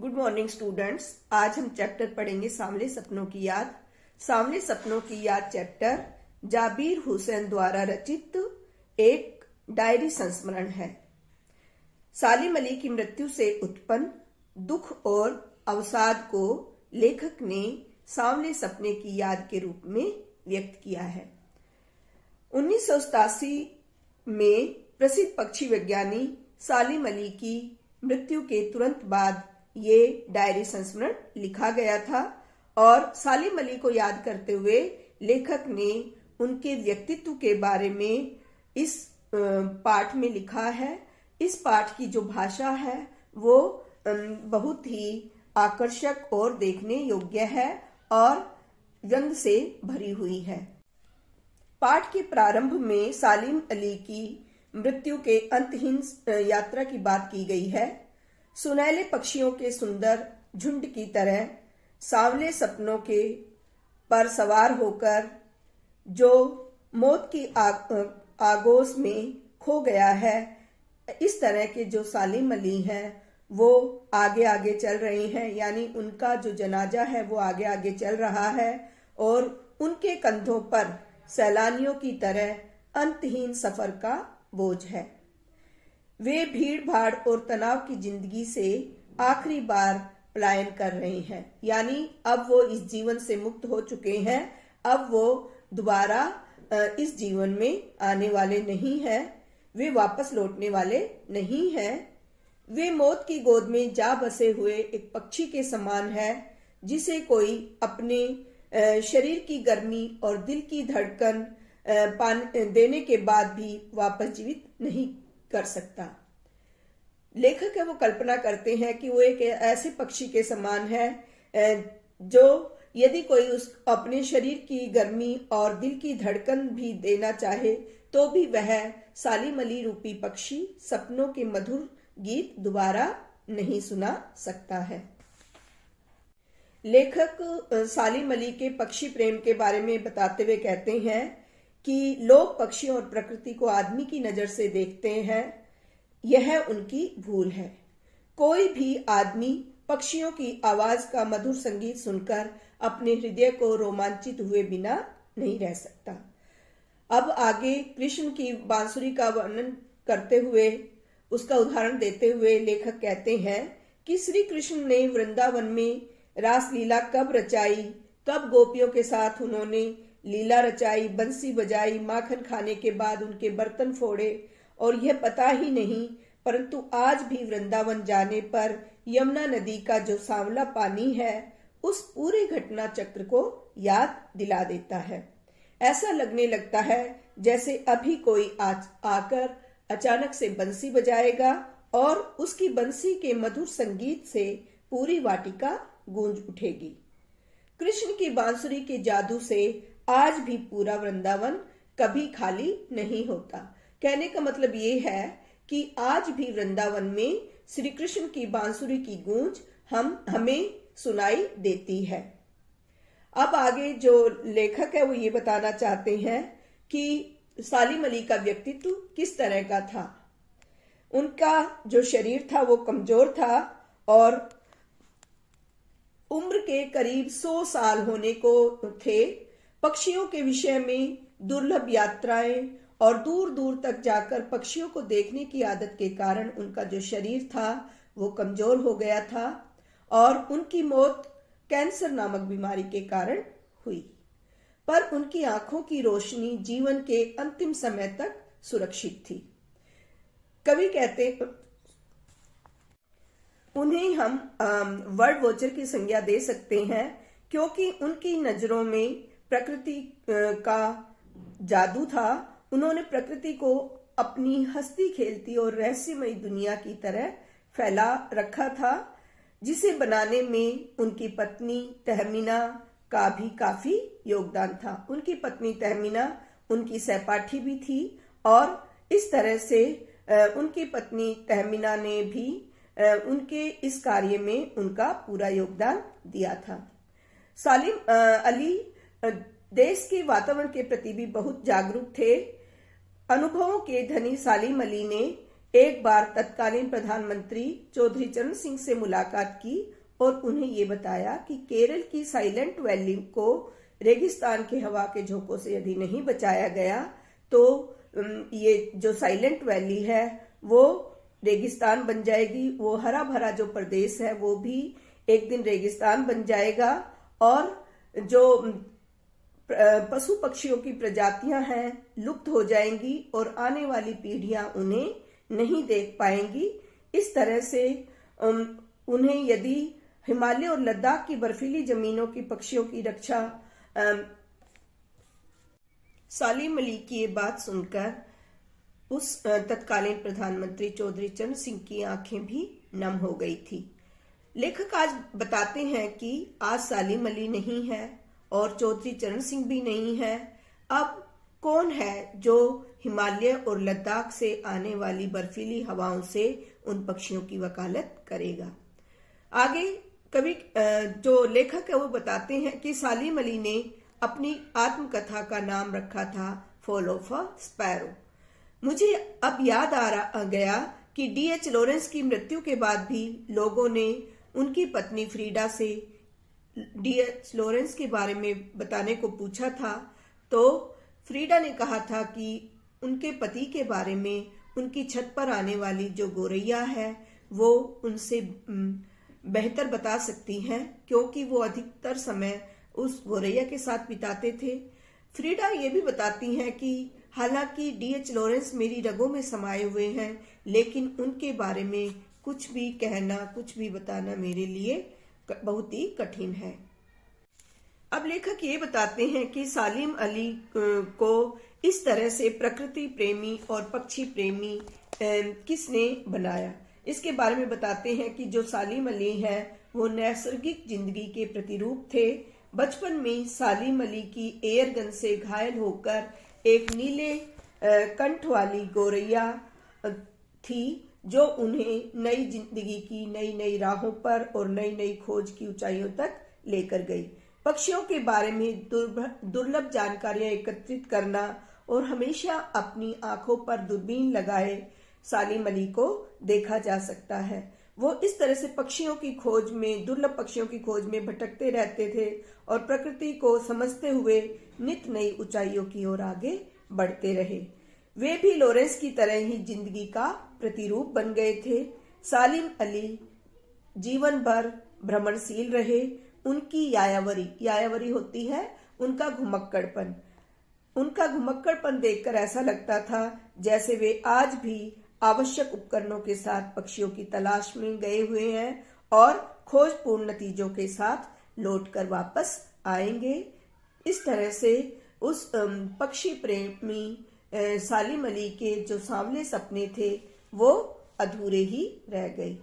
Good morning students. आज हम chapter पढ़ेंगे सांवले सपनों की याद। सांवले सपनों की याद चैप्टर जाबिर हुसैन द्वारा रचित एक डायरी संस्मरण है। सालिम अली की मृत्यु से उत्पन्न दुख और अवसाद को लेखक ने सांवले सपने की याद के रूप में व्यक्त किया है। 1987 में प्रसिद्ध पक्षी वैज्ञानी सालिम अली की मृत्यु के तुरंत बाद ये डायरी संस्मरण लिखा गया था और सालिम अली को याद करते हुए लेखक ने उनके व्यक्तित्व के बारे में इस पाठ में लिखा है। इस पाठ की जो भाषा है वो बहुत ही आकर्षक और देखने योग्य है और व्यंग से भरी हुई है। पाठ के प्रारंभ में सालिम अली की मृत्यु के अंतहीन यात्रा की बात की गई है। सुनहले पक्षियों के सुंदर झुंड की तरह सांवले सपनों के पर सवार होकर जो मौत की आगोश में खो गया है, इस तरह के जो सालिम अली हैं वो आगे आगे चल रहे हैं, यानी उनका जो जनाजा है वो आगे आगे चल रहा है और उनके कंधों पर सैलानियों की तरह अंतहीन सफर का बोझ है। वे भीड़ भाड़ और तनाव की जिंदगी से आखिरी बार पलायन कर रहे हैं, यानी अब वो इस जीवन से मुक्त हो चुके हैं। अब वो दोबारा इस जीवन में आने वाले नहीं हैं, वे वापस लौटने वाले नहीं हैं। वे मौत की गोद में जा बसे हुए एक पक्षी के समान है जिसे कोई अपने शरीर की गर्मी और दिल की धड़कन देने के बाद भी वापस जीवित नहीं कर सकता। लेखक है वो कल्पना करते हैं कि वो एक ऐसे पक्षी के समान है जो यदि कोई उस अपने शरीर की गर्मी और दिल की धड़कन भी देना चाहे तो भी वह सालिम अली रूपी पक्षी सपनों के मधुर गीत दोबारा नहीं सुना सकता है। लेखक सालिम अली के पक्षी प्रेम के बारे में बताते हुए कहते हैं कि लोग पक्षियों और प्रकृति को आदमी की नजर से देखते हैं, यह उनकी भूल है। कोई भी आदमी पक्षियों की आवाज का मधुर संगीत सुनकर अपने हृदय को रोमांचित हुए बिना नहीं रह सकता। अब आगे कृष्ण की बांसुरी का वर्णन करते हुए उसका उदाहरण देते हुए लेखक कहते हैं कि श्री कृष्ण ने वृंदावन में रासलीला कब रचाई, कब गोपियों के साथ उन्होंने लीला रचाई, बंसी बजाई, माखन खाने के बाद उनके बर्तन फोड़े और यह पता ही नहीं, परंतु आज भी वृंदावन जाने पर यमुना नदी का जो सांवला पानी है उस पूरे घटना चक्र को याद दिला देता है। ऐसा लगने लगता है जैसे अभी कोई आकर अचानक से बंसी बजाएगा और उसकी बंसी के मधुर संगीत से पूरी वाटिका गूंज उठेगी। कृष्ण की बांसुरी के जादू से आज भी पूरा वृंदावन कभी खाली नहीं होता। कहने का मतलब ये है कि आज भी वृंदावन में श्री कृष्ण की बांसुरी की गूंज हमें सुनाई देती है। अब आगे जो लेखक है वो ये बताना चाहते हैं कि सालिम अली का व्यक्तित्व किस तरह का था। उनका जो शरीर था वो कमजोर था और उम्र के करीब 100 साल होने को थे। पक्षियों के विषय में दुर्लभ यात्राएं और दूर दूर तक जाकर पक्षियों को देखने की आदत के कारण उनका जो शरीर था वो कमजोर हो गया था और उनकी मौत कैंसर नामक बीमारी के कारण हुई। पर उनकी आंखों की रोशनी जीवन के अंतिम समय तक सुरक्षित थी। कवि कहते उन्हें हम वर्ड वॉचर की संज्ञा दे सकते हैं क्योंकि उनकी नजरों में प्रकृति का जादू था। उन्होंने प्रकृति को अपनी हंसती खेलती और रहस्यमयी दुनिया की तरह फैला रखा था, जिसे बनाने में उनकी पत्नी तहमीना का भी काफी योगदान था। उनकी पत्नी तहमीना उनकी सहपाठी भी थी और इस तरह से उनकी पत्नी तहमीना ने भी उनके इस कार्य में उनका पूरा योगदान दिया था। सालिम अली देश के वातावरण के प्रति भी बहुत जागरूक थे। अनुभवों के धनी सालिम अली ने एक बार तत्कालीन प्रधानमंत्री चौधरी चरण सिंह से मुलाकात की और उन्हें ये बताया कि केरल की साइलेंट वैली को रेगिस्तान के हवा के झोंकों से यदि नहीं बचाया गया तो ये जो साइलेंट वैली है वो रेगिस्तान बन जाएगी। वो हरा भरा जो प्रदेश है वो भी एक दिन रेगिस्तान बन जाएगा और जो पशु पक्षियों की प्रजातियां हैं लुप्त हो जाएंगी और आने वाली पीढ़ियां उन्हें नहीं देख पाएंगी। इस तरह से उन्हें यदि हिमालय और लद्दाख की बर्फीली जमीनों की पक्षियों की रक्षा सालिम अली की ये बात सुनकर उस तत्कालीन प्रधानमंत्री चौधरी चरण सिंह की आंखें भी नम हो गई थी। लेखक आज बताते हैं कि आज सालिम अली नहीं है और चौधरी चरण सिंह भी नहीं है। अब कौन है जो हिमालय और लद्दाख से आने वाली बर्फीली हवाओं से उन पक्षियों की वकालत करेगा। आगे कवि जो लेखक है वो बताते हैं कि सालिम अली ने अपनी आत्मकथा का नाम रखा था फॉल ऑफ अ स्पैरो। मुझे अब याद आ गया कि D.H. लॉरेंस की मृत्यु के बाद भी लोगों ने उनकी पत्नी फ्रीडा से D.H. लॉरेंस के बारे में बताने को पूछा था तो फ्रीडा ने कहा था कि उनके पति के बारे में उनकी छत पर आने वाली जो गोरैया है वो उनसे बेहतर बता सकती हैं क्योंकि वो अधिकतर समय उस गोरैया के साथ बिताते थे। फ्रीडा ये भी बताती हैं कि हालांकि D.H. लॉरेंस मेरी रगों में समाये हुए हैं लेकिन उनके बारे में कुछ भी कहना कुछ भी बताना मेरे लिए बहुत ही कठिन है। अब लेखक ये बताते हैं कि सालिम अली को इस तरह से प्रकृति प्रेमी और पक्षी प्रेमी किसने बनाया, इसके बारे में बताते हैं कि जो सालिम अली है वो नैसर्गिक जिंदगी के प्रतिरूप थे। बचपन में सालिम अली की एयर गन से घायल होकर एक नीले कंठ वाली गोरैया थी जो उन्हें नई जिंदगी की नई नई राहों पर और नई नई खोज की ऊंचाइयों तक लेकर गई। पक्षियों के बारे में दुर्लभ जानकारियां एकत्रित करना और हमेशा अपनी आंखों पर दूरबीन लगाए सालिम अली को देखा जा सकता है। वो इस तरह से पक्षियों की खोज में दुर्लभ पक्षियों की खोज में भटकते रहते थे और प्रकृति को समझते हुए नित नई ऊंचाइयों की ओर आगे बढ़ते रहे। वे भी लॉरेंस की तरह ही जिंदगी का प्रतिरूप बन गए थे। सालिम अली जीवन भर भ्रमणशील रहे। उनकी यायावरी होती है उनका घुमक्कड़पन देखकर ऐसा लगता था जैसे वे आज भी आवश्यक उपकरणों के साथ पक्षियों की तलाश में गए हुए हैं और खोजपूर्ण नतीजों के साथ लौटकर वापस आएंगे। इस तरह से उस पक्षी प्रेमी सालिम अली के जो सांवले सपने थे वो अधूरे ही रह गए।